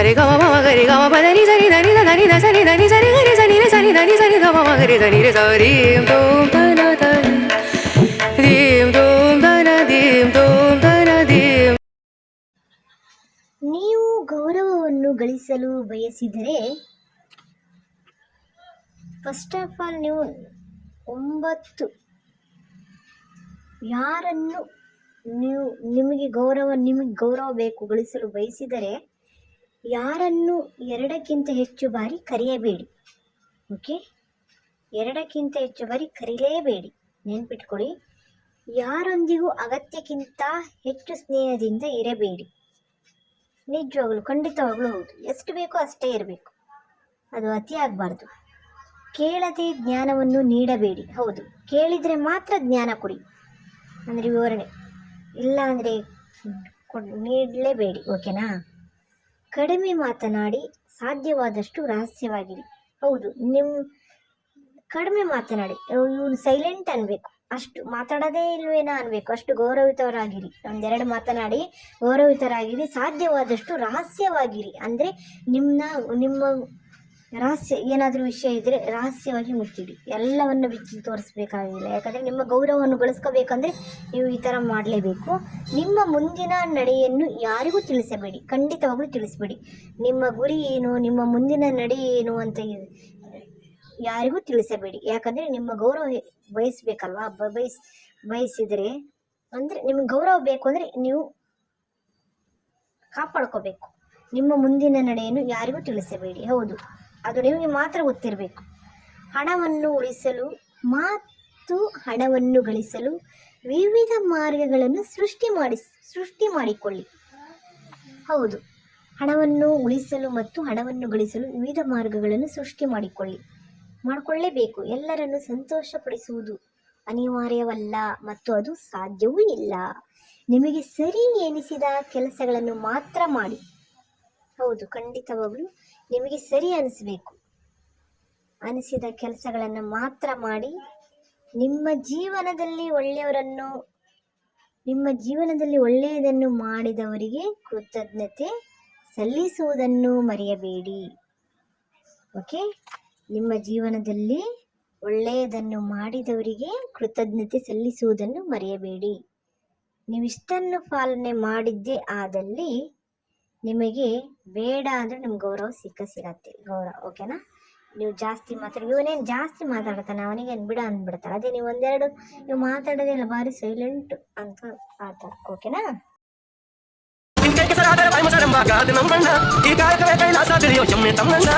ಸರಿ ಗಮ ಮಮ ಗರಿ ಗಮ ಪದನಿ ಸರಿ ಧನಿ ಧನಿ ಧ ಸರಿ ಧನಿ ಸರಿ ಗರಿ ಸನಿ ರೆ ಸನಿ ಧನಿ ಸರಿ ಗ ಮಮ ಗರಿ ಧನಿ ರೆ ಸರಿ ಧೂಮ್ ಧನ ಧನಿ ಧೀಮ್ ಧೂಮ್ ಧನ ಧೀಮ್ ಧೂಮ್ ಧನ ಧೀಮ್. ನೀವು ಗೌರವವನ್ನು ಗಳಿಸಲು ಬಯಸಿದರೆ ಫಸ್ಟ್ ಆಫ್ ಆಲ್ ನೀವು 9 ಯಾರನ್ನು ನಿಮಗೆ ಗೌರವ ಬೇಕು ಗಳಿಸಲು ಬಯಸಿದರೆ ಯಾರನ್ನು 2ಕ್ಕಿಂತ ಹೆಚ್ಚು ಬಾರಿ ಕರೆಯಬೇಡಿ. ಓಕೆ, 2ಕ್ಕಿಂತ ಹೆಚ್ಚು ಬಾರಿ ಕರೀಲೇಬೇಡಿ. ನೆನ್ಪಿಟ್ಕೊಳ್ಳಿ, ಯಾರೊಂದಿಗೂ ಅಗತ್ಯಕ್ಕಿಂತ ಹೆಚ್ಚು ಸ್ನೇಹದಿಂದ ಇರಬೇಡಿ. ನಿಜವಾಗ್ಲು ಖಂಡಿತವಾಗ್ಲೂ ಹೌದು, ಎಷ್ಟು ಬೇಕೋ ಅಷ್ಟೇ ಇರಬೇಕು, ಅದು ಅತಿ ಆಗಬಾರ್ದು. ಕೇಳದೆ ಜ್ಞಾನವನ್ನು ನೀಡಬೇಡಿ. ಹೌದು, ಕೇಳಿದರೆ ಮಾತ್ರ ಜ್ಞಾನ ಕೊಡಿ, ಅಂದರೆ ವಿವರಣೆ, ಇಲ್ಲ ಅಂದರೆ ನೀಡಲೇಬೇಡಿ. ಓಕೆನಾ? ಕಡಿಮೆ ಮಾತನಾಡಿ, ಸಾಧ್ಯವಾದಷ್ಟು ರಹಸ್ಯವಾಗಿರಿ. ಹೌದು, ಕಡಿಮೆ ಮಾತನಾಡಿ, ಇವನು ಸೈಲೆಂಟ್ ಅನ್ಬೇಕು, ಅಷ್ಟು ಮಾತಾಡೋದೇ ಇಲ್ವೇನೋ ಅನ್ಬೇಕು, ಅಷ್ಟು ಗೌರವಿತರಾಗಿರಿ. ಒಂದೆರಡು ಮಾತನಾಡಿ ಗೌರವಿತರಾಗಿರಿ. ಸಾಧ್ಯವಾದಷ್ಟು ರಹಸ್ಯವಾಗಿರಿ, ಅಂದರೆ ನಿಮ್ಮ ರಹಸ್ಯ ಏನಾದರೂ ವಿಷಯ ಇದ್ದರೆ ರಹಸ್ಯವಾಗಿ ಮುಚ್ಚಿಡಿ, ಎಲ್ಲವನ್ನು ಬಿಚ್ಚಿ ತೋರಿಸ್ಬೇಕಾಗಿಲ್ಲ. ಯಾಕಂದರೆ ನಿಮ್ಮ ಗೌರವವನ್ನು ಗಳಿಸ್ಕೋಬೇಕಂದ್ರೆ ನೀವು ಈ ಥರ ಮಾಡಲೇಬೇಕು. ನಿಮ್ಮ ಮುಂದಿನ ನಡೆಯನ್ನು ಯಾರಿಗೂ ತಿಳಿಸಬೇಡಿ, ಖಂಡಿತವಾಗ್ಲೂ ತಿಳಿಸಬೇಡಿ. ನಿಮ್ಮ ಗುರಿ ಏನು, ನಿಮ್ಮ ಮುಂದಿನ ನಡೆ ಏನು ಅಂತ ಯಾರಿಗೂ ತಿಳಿಸಬೇಡಿ. ಯಾಕಂದರೆ ನಿಮ್ಮ ಗೌರವ ಬಯಸಬೇಕಲ್ವಾ, ಬಯಸಿದರೆ ಅಂದರೆ ನಿಮಗೆ ಗೌರವ ಬೇಕು ಅಂದರೆ ನೀವು ಕಾಪಾಡ್ಕೋಬೇಕು. ನಿಮ್ಮ ಮುಂದಿನ ನಡೆಯನ್ನು ಯಾರಿಗೂ ತಿಳಿಸಬೇಡಿ. ಹೌದು, ಅದು ನಿಮಗೆ ಮಾತ್ರ ಗೊತ್ತಿರಬೇಕು. ಹಣವನ್ನು ಗಳಿಸಲು ವಿವಿಧ ಮಾರ್ಗಗಳನ್ನು ಸೃಷ್ಟಿ ಮಾಡಿಕೊಳ್ಳಿ. ಹೌದು, ಹಣವನ್ನು ಉಳಿಸಲು ಮತ್ತು ಹಣವನ್ನು ಗಳಿಸಲು ವಿವಿಧ ಮಾರ್ಗಗಳನ್ನು ಸೃಷ್ಟಿ ಮಾಡಿಕೊಳ್ಳೇಬೇಕು. ಎಲ್ಲರನ್ನು ಸಂತೋಷಪಡಿಸುವುದು ಅನಿವಾರ್ಯವಲ್ಲ ಮತ್ತು ಅದು ಸಾಧ್ಯವೂ ಇಲ್ಲ. ನಿಮಗೆ ಸರಿ ಎನಿಸಿದ ಕೆಲಸಗಳನ್ನು ಮಾತ್ರ ಮಾಡಿ. ಹೌದು, ಖಂಡಿತವಾಗಲೂ ನಿಮಗೆ ಸರಿ ಅನಿಸಿದ ಕೆಲಸಗಳನ್ನು ಮಾತ್ರ ಮಾಡಿ. ನಿಮ್ಮ ಜೀವನದಲ್ಲಿ ಒಳ್ಳೆಯದನ್ನು ಮಾಡಿದವರಿಗೆ ಕೃತಜ್ಞತೆ ಸಲ್ಲಿಸುವುದನ್ನು ಮರೆಯಬೇಡಿ. ಓಕೆ, ನಿಮ್ಮ ಜೀವನದಲ್ಲಿ ಒಳ್ಳೆಯದನ್ನು ಮಾಡಿದವರಿಗೆ ಕೃತಜ್ಞತೆ ಸಲ್ಲಿಸುವುದನ್ನು ಮರೆಯಬೇಡಿ. ನೀವಿಷ್ಟನ್ನು ಪಾಲನೆ ಮಾಡಿದ್ದೇ ಆದಲ್ಲಿ ನಿಮಗೆ ಬೇಡ ಅಂದರೆ ನಿಮ್ಗೆ ಗೌರವ ಸಿಗತ್ತೆ. ಗೌರವ, ಓಕೆನಾ? ನೀವು ಜಾಸ್ತಿ ಇವನೇನು ಜಾಸ್ತಿ ಮಾತಾಡ್ತಾನೆ, ಅವನಿಗೇನು ಬಿಡ ಅಂದ್ಬಿಡ್ತಾರೆ. ಅದೇ ನೀವು ಒಂದೆರಡು ನೀವು ಮಾತಾಡೋದಿಲ್ಲ, ಭಾರಿ ಸೈಲೆಂಟ್ ಅಂತ ಆಡ್ತಾರೆ. ಓಕೆನಾ? ಈ ಕಾಯಕವೇ ಕೈಲಾಸ ತಿಳಿಯೋ ಎಮ್ಮೆ ತಮ್ಮಣ್ಣ.